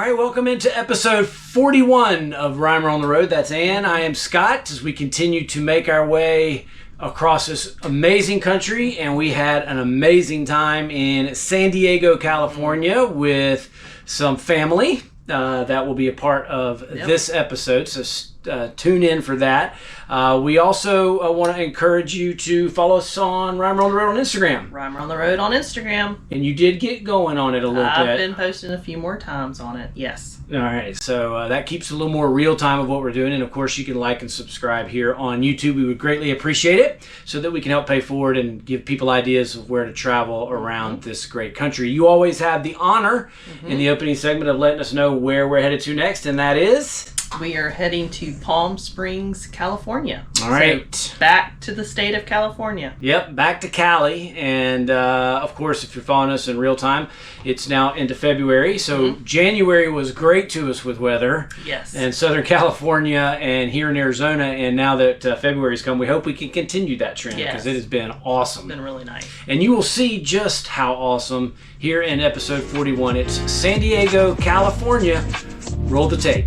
All right, welcome into episode 41 of Rhymer on the Road. That's Ann. I am Scott as we continue to make our way across this amazing country, and we had an amazing time in San Diego, California with some family that will be a part of this episode, so tune in for that. We also want to encourage you to follow us on Rhymer on the Road on Instagram. Rhymer on the Road on Instagram. And you did get going on it a little bit. I've been posting a few more times on it, yes. All right, so that keeps a little more real time of what we're doing. And of course, you can like and subscribe here on YouTube. We would greatly appreciate it so that we can help pay forward and give people ideas of where to travel around this great country. You always have the honor in the opening segment of letting us know where we're headed to next, and that is... We are heading to Palm Springs, California. All right. So back to the state of California. Yep, back to Cali. And, of course, if you're following us in real time, it's now into February. So January was great to us with weather. Yes. And Southern California and here in Arizona. And now that February's come, we hope we can continue that trend because it has been awesome. It's been really nice. And you will see just how awesome here in episode 41. It's San Diego, California. Roll the tape.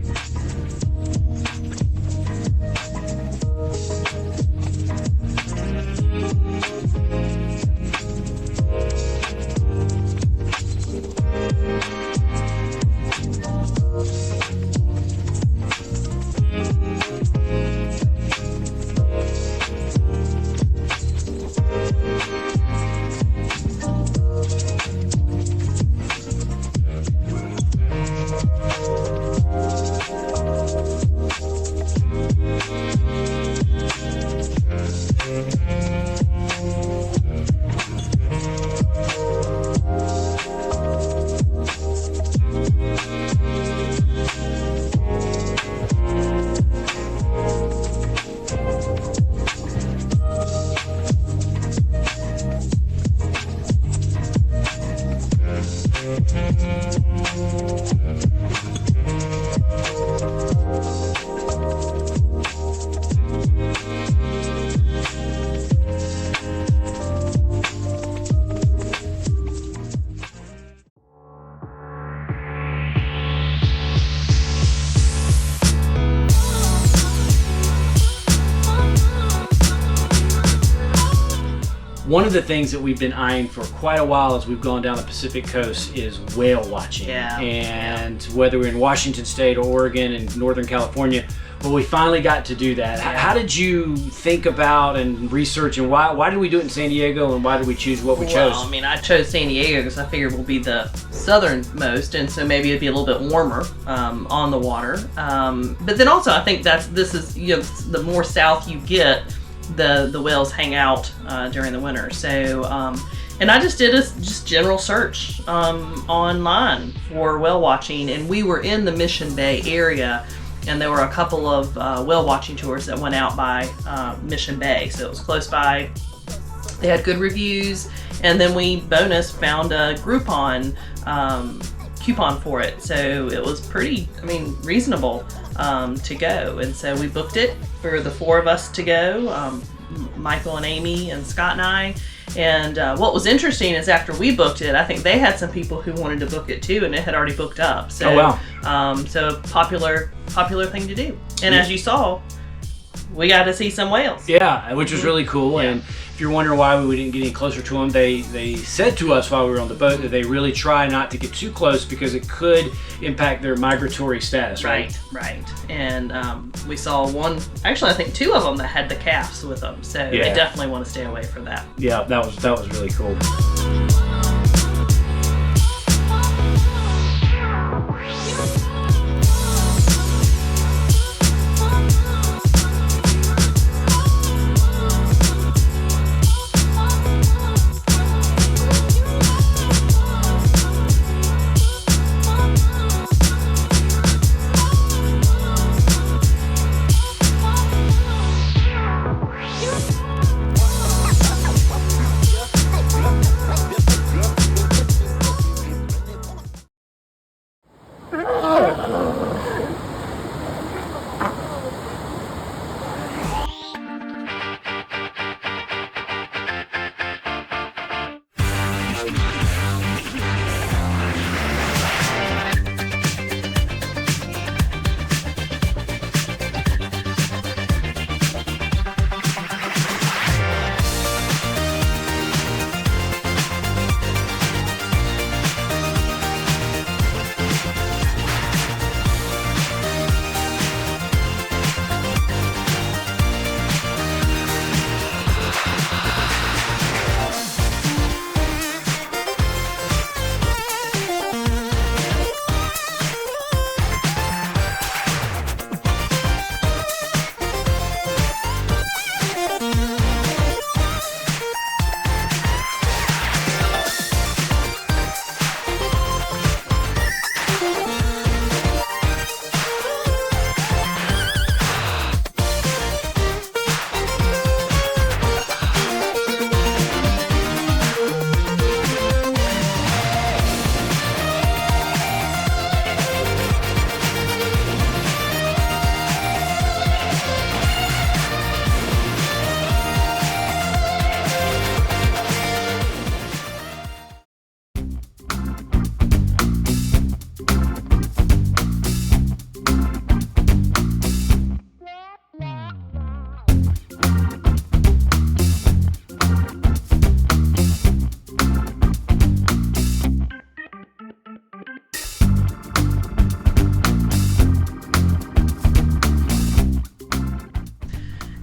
One of the things that we've been eyeing for quite a while as we've gone down the Pacific coast is whale watching. And whether we're in Washington State or Oregon and Northern California, well, we finally got to do that. How did you think about and research, and why did we do it in San Diego, and why did we choose what we chose? Well, I mean, I chose San Diego because I figured we'll be the southernmost, and so maybe it'd be a little bit warmer on the water. But then also, I think this is the more south you get, the whales hang out during the winter. So and I just did a general search online for whale watching, and we were in the Mission Bay area, and there were a couple of whale watching tours that went out by Mission Bay, so it was close by. They had good reviews, and then we found a Groupon coupon for it, so it was pretty reasonable to go, and so we booked it for the four of us to go, Michael and Amy and Scott and I. And what was interesting is after we booked it, I think they had some people who wanted to book it too, and it had already booked up. So, so popular thing to do. And as you saw, we got to see some whales. Yeah, which was really cool. Yeah. And if you're wondering why we didn't get any closer to them, they said to us while we were on the boat that they really try not to get too close because it could impact their migratory status, right? Right. And we saw one, actually I think two of them that had the calves with them, so they definitely want to stay away from that. Yeah, that was really cool.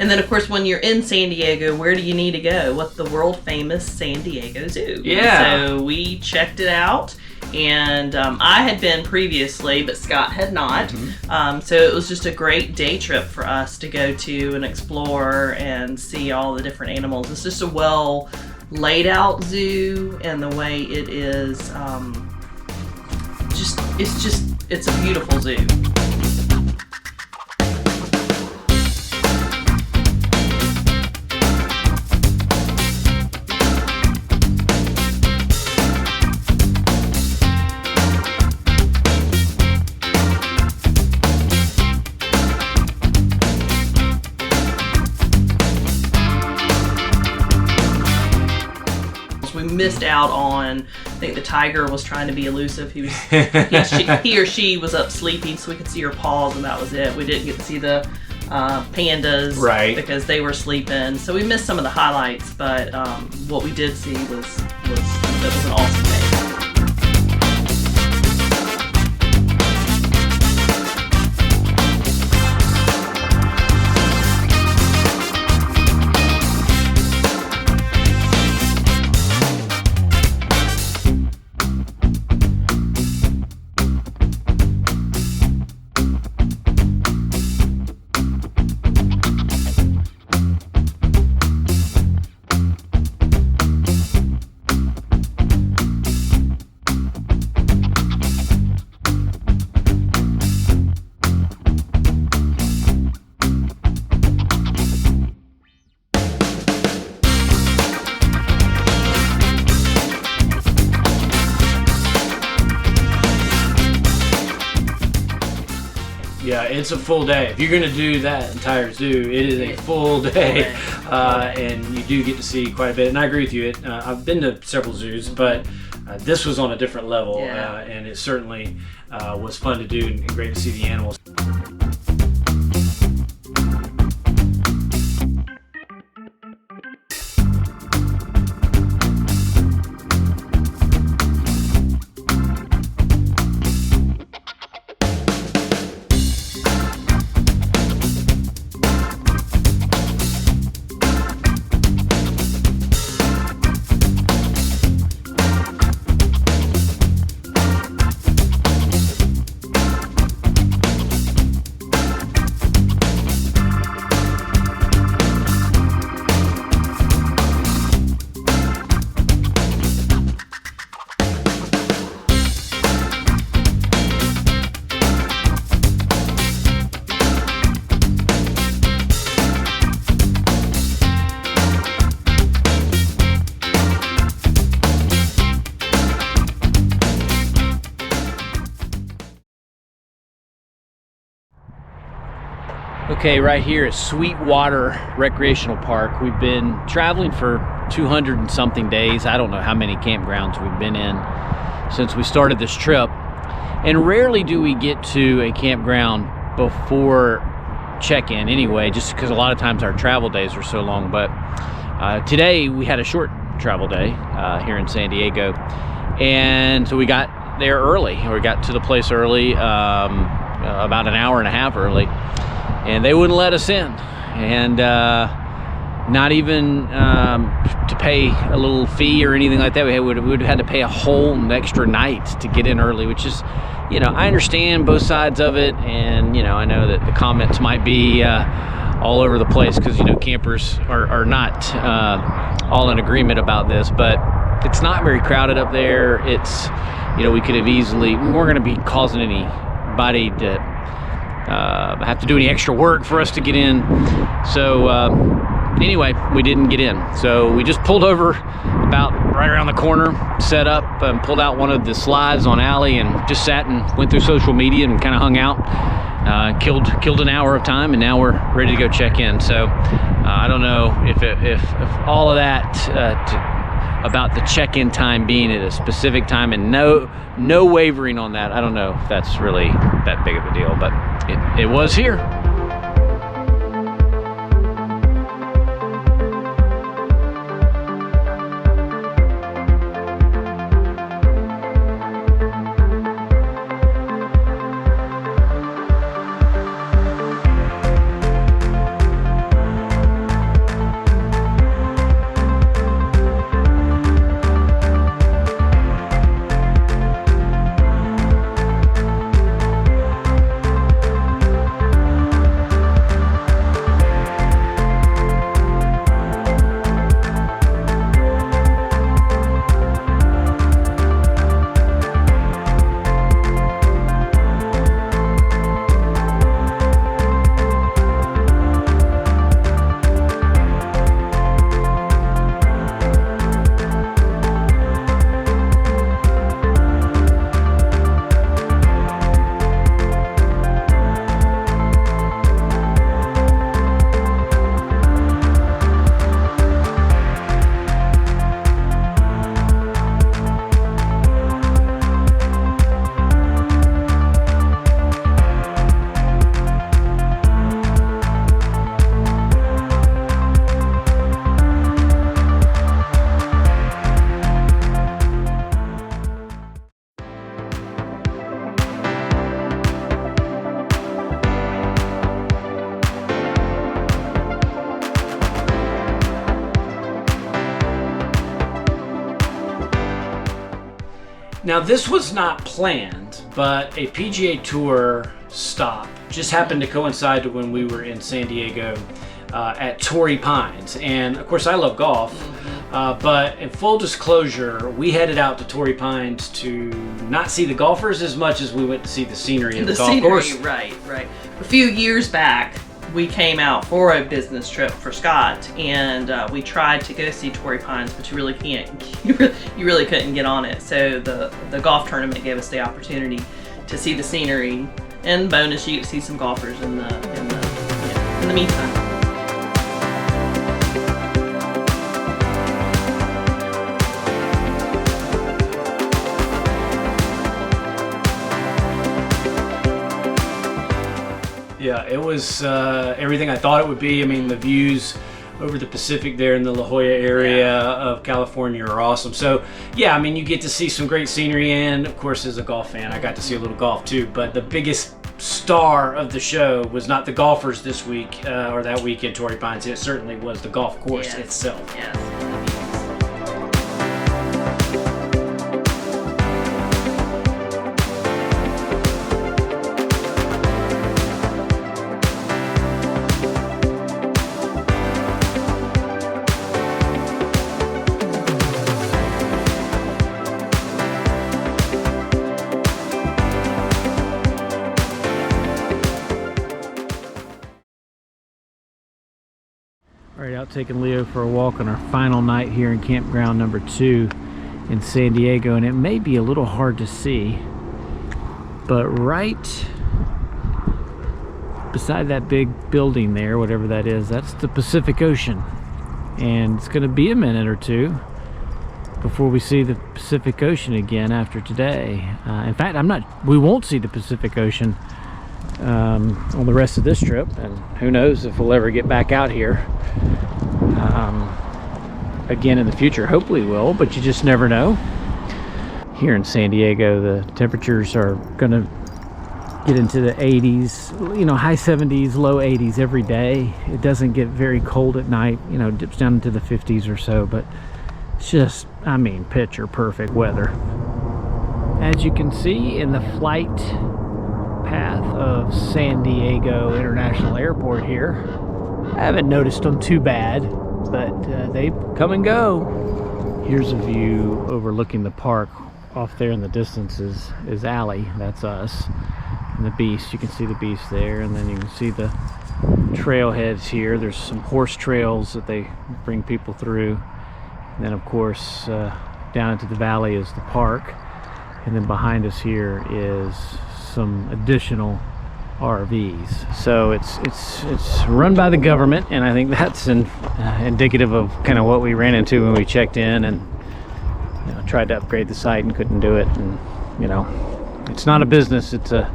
And then, of course, when you're in San Diego, where do you need to go? What's the world famous San Diego Zoo? Yeah. So we checked it out, and I had been previously, but Scott had not. So it was just a great day trip for us to go to and explore and see all the different animals. It's just a well laid out zoo, and the way it is, it's a beautiful zoo. We missed out on, I think the tiger was trying to be elusive. He or she was up sleeping, so we could see her paws, and that was it. We didn't get to see the pandas, right, because they were sleeping. So we missed some of the highlights, but what we did see was an awesome day. Yeah, it's a full day. If you're going to do that entire zoo, it is a full day, and you do get to see quite a bit. And I agree with you. I've been to several zoos, but this was on a different level, and it certainly was fun to do and great to see the animals. Okay, right here at Sweetwater Recreational Park. We've been traveling for 200 and something days. I don't know how many campgrounds we've been in since we started this trip. And rarely do we get to a campground before check-in anyway, just because a lot of times our travel days are so long. But today we had a short travel day here in San Diego. And so we got there early. We got to the place early, about an hour and a half early. And they wouldn't let us in, and not even to pay a little fee or anything like that. We would have had to pay a whole extra night to get in early, which is, I understand both sides of it, and I know that the comments might be all over the place because campers are not all in agreement about this, but it's not very crowded up there. It's we could have easily, we weren't going to be causing anybody to have to do any extra work for us to get in. So anyway, we didn't get in. So we just pulled over about right around the corner, set up, and pulled out one of the slides on Alley and just sat and went through social media and kind of hung out. Killed an hour of time, and now we're ready to go check in. So I don't know if all of that about the check-in time being at a specific time and no wavering on that, I don't know if that's really that big of a deal, but it was here. Now, this was not planned, but a PGA Tour stop just happened to coincide to when we were in San Diego at Torrey Pines. And of course, I love golf, but in full disclosure, we headed out to Torrey Pines to not see the golfers as much as we went to see the scenery of the golf course. Right. A few years back, we came out for a business trip for Scott, and we tried to go see Torrey Pines, but you really can't. You really couldn't get on it. So the golf tournament gave us the opportunity to see the scenery, and bonus, you get to see some golfers in the meantime. Yeah, it was everything I thought it would be. I mean, the views over the Pacific there in the La Jolla area of California are awesome. So, yeah, I mean, you get to see some great scenery, and of course, as a golf fan, I got to see a little golf too. But the biggest star of the show was not the golfers this week or that week in Torrey Pines. It certainly was the golf course itself. Yes. All right, out taking Leo for a walk on our final night here in campground number 2 in San Diego, and it may be a little hard to see, but right beside that big building there, whatever that is, that's the Pacific Ocean, and it's going to be a minute or two before we see the Pacific Ocean again after today. In fact, we won't see the Pacific Ocean on the rest of this trip, and who knows if we'll ever get back out here again in the future. Hopefully we'll, but you just never know. Here in San Diego, the temperatures are gonna get into the 80s, high 70s, low 80s every day. It doesn't get very cold at night, dips down into the 50s or so, but it's just, picture perfect weather. As you can see in the flight path of San Diego International Airport here, I haven't noticed them too bad, but they come and go. Here's a view overlooking the park. Off there in the distance is Allie, that's us, and the Beast. You can see the Beast there, and then you can see the trailheads here. There's some horse trails that they bring people through, and then of course down into the valley is the park, and then behind us here is some additional RVs. So it's run by the government, and I think that's indicative of kind of what we ran into when we checked in and tried to upgrade the site and couldn't do it. And it's not a business, it's a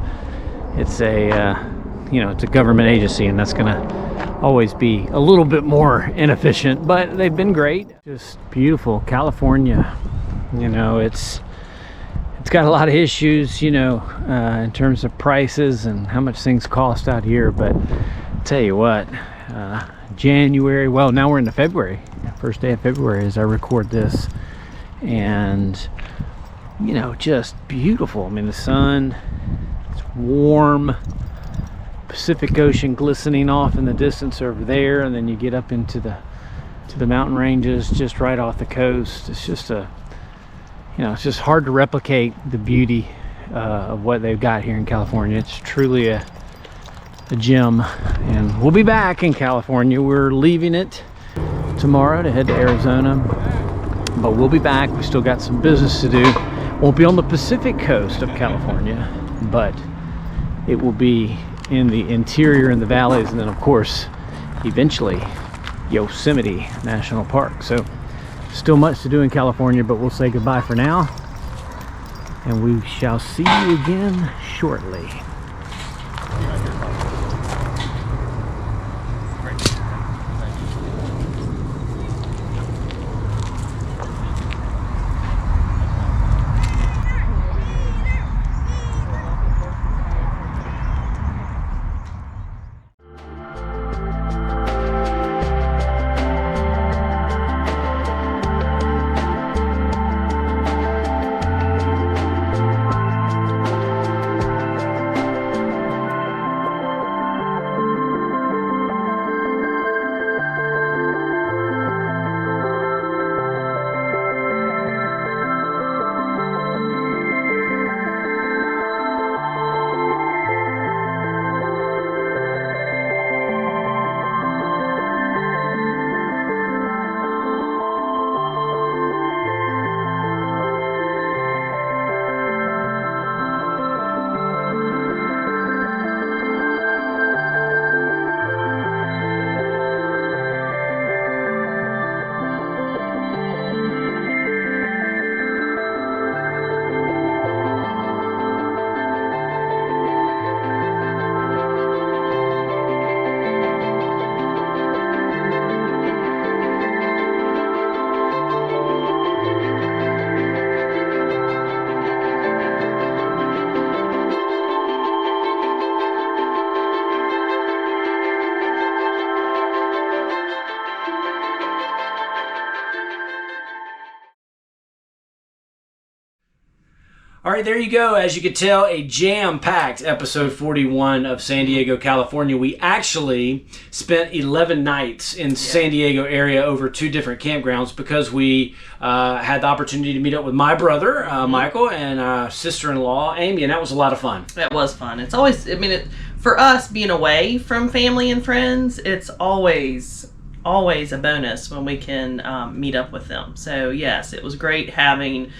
government agency, and that's gonna always be a little bit more inefficient, but they've been great. Just beautiful California. It's got a lot of issues, in terms of prices and how much things cost out here. But I'll tell you what, January, well, now we're into February, first day of February as I record this, and just beautiful. The sun, it's warm, Pacific Ocean glistening off in the distance over there, and then you get up into the mountain ranges just right off the coast. It's just it's just hard to replicate the beauty of what they've got here in California. It's truly a gem, and we'll be back in California. We're leaving it tomorrow to head to Arizona, but we'll be back. We still got some business to do. Won't be on the Pacific coast of California, but it will be in the interior, in the valleys, and then of course eventually Yosemite National Park. So still much to do in California, but we'll say goodbye for now, and we shall see you again shortly. All right, there you go. As you could tell, a jam-packed episode 41 of San Diego, California. We actually spent 11 nights in San Diego area over 2 different campgrounds because we had the opportunity to meet up with my brother, Michael, and sister-in-law, Amy, and that was a lot of fun. That was fun. It's always, for us being away from family and friends, it's always a bonus when we can meet up with them. So yes, it was great having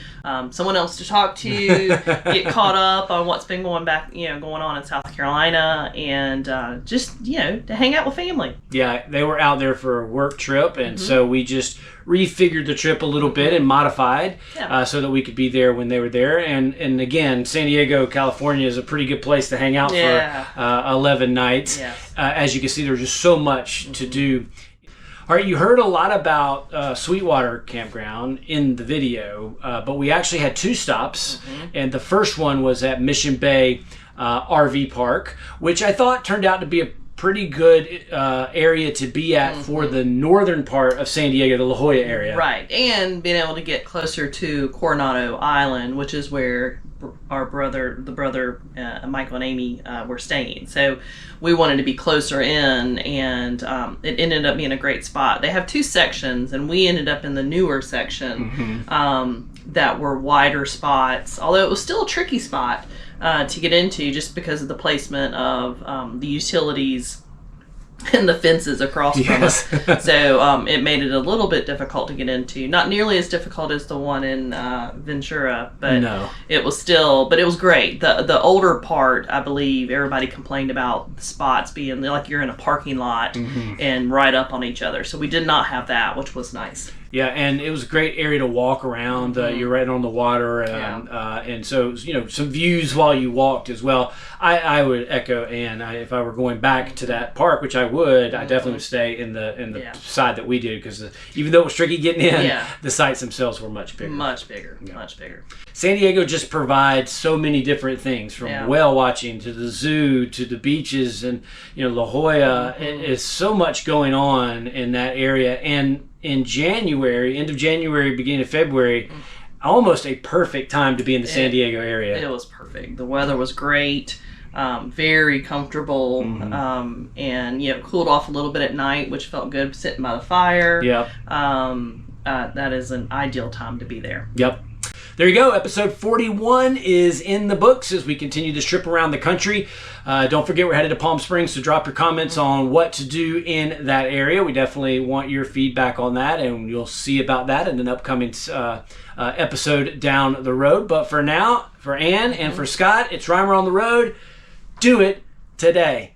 someone else to talk to, get caught up on what's been going on in South Carolina, and just to hang out with family. Yeah, they were out there for a work trip, and so we just refigured the trip a little bit and modified so that we could be there when they were there. And again, San Diego, California is a pretty good place to hang out for 11 nights. Yes. As you can see, there's just so much to do. All right, you heard a lot about Sweetwater Campground in the video, but we actually had 2 stops, and the first one was at Mission Bay RV Park, which I thought turned out to be a pretty good area to be at for the northern part of San Diego, the La Jolla area. Right, and being able to get closer to Coronado Island, which is where the brother Michael and Amy were staying. So we wanted to be closer in, and it ended up being a great spot. They have 2 sections, and we ended up in the newer section that were wider spots, although it was still a tricky spot to get into just because of the placement of the utilities and the fences across from us. So it made it a little bit difficult to get into. Not nearly as difficult as the one in Ventura, but it was great. The older part, I believe, everybody complained about the spots being like you're in a parking lot and right up on each other. So we did not have that, which was nice. Yeah, and it was a great area to walk around. You're right on the water, and so some views while you walked as well. I would echo Ann. If I were going back to that park, which I would, I definitely would stay in the side that we did, because even though it was tricky getting in, the sites themselves were much bigger. Much bigger. San Diego just provides so many different things, from whale watching to the zoo to the beaches, and La Jolla. It's so much going on in that area, and in January, end of January, beginning of February, almost a perfect time to be in the San Diego area. It was perfect. The weather was great, very comfortable, and cooled off a little bit at night, which felt good, sitting by the fire. Yep. That is an ideal time to be there. Yep. There you go. Episode 41 is in the books as we continue this trip around the country. Don't forget, we're headed to Palm Springs, so drop your comments on what to do in that area. We definitely want your feedback on that, and you'll see about that in an upcoming episode down the road. But for now, for Ann and for Scott, it's Reimer on the Road. Do it today.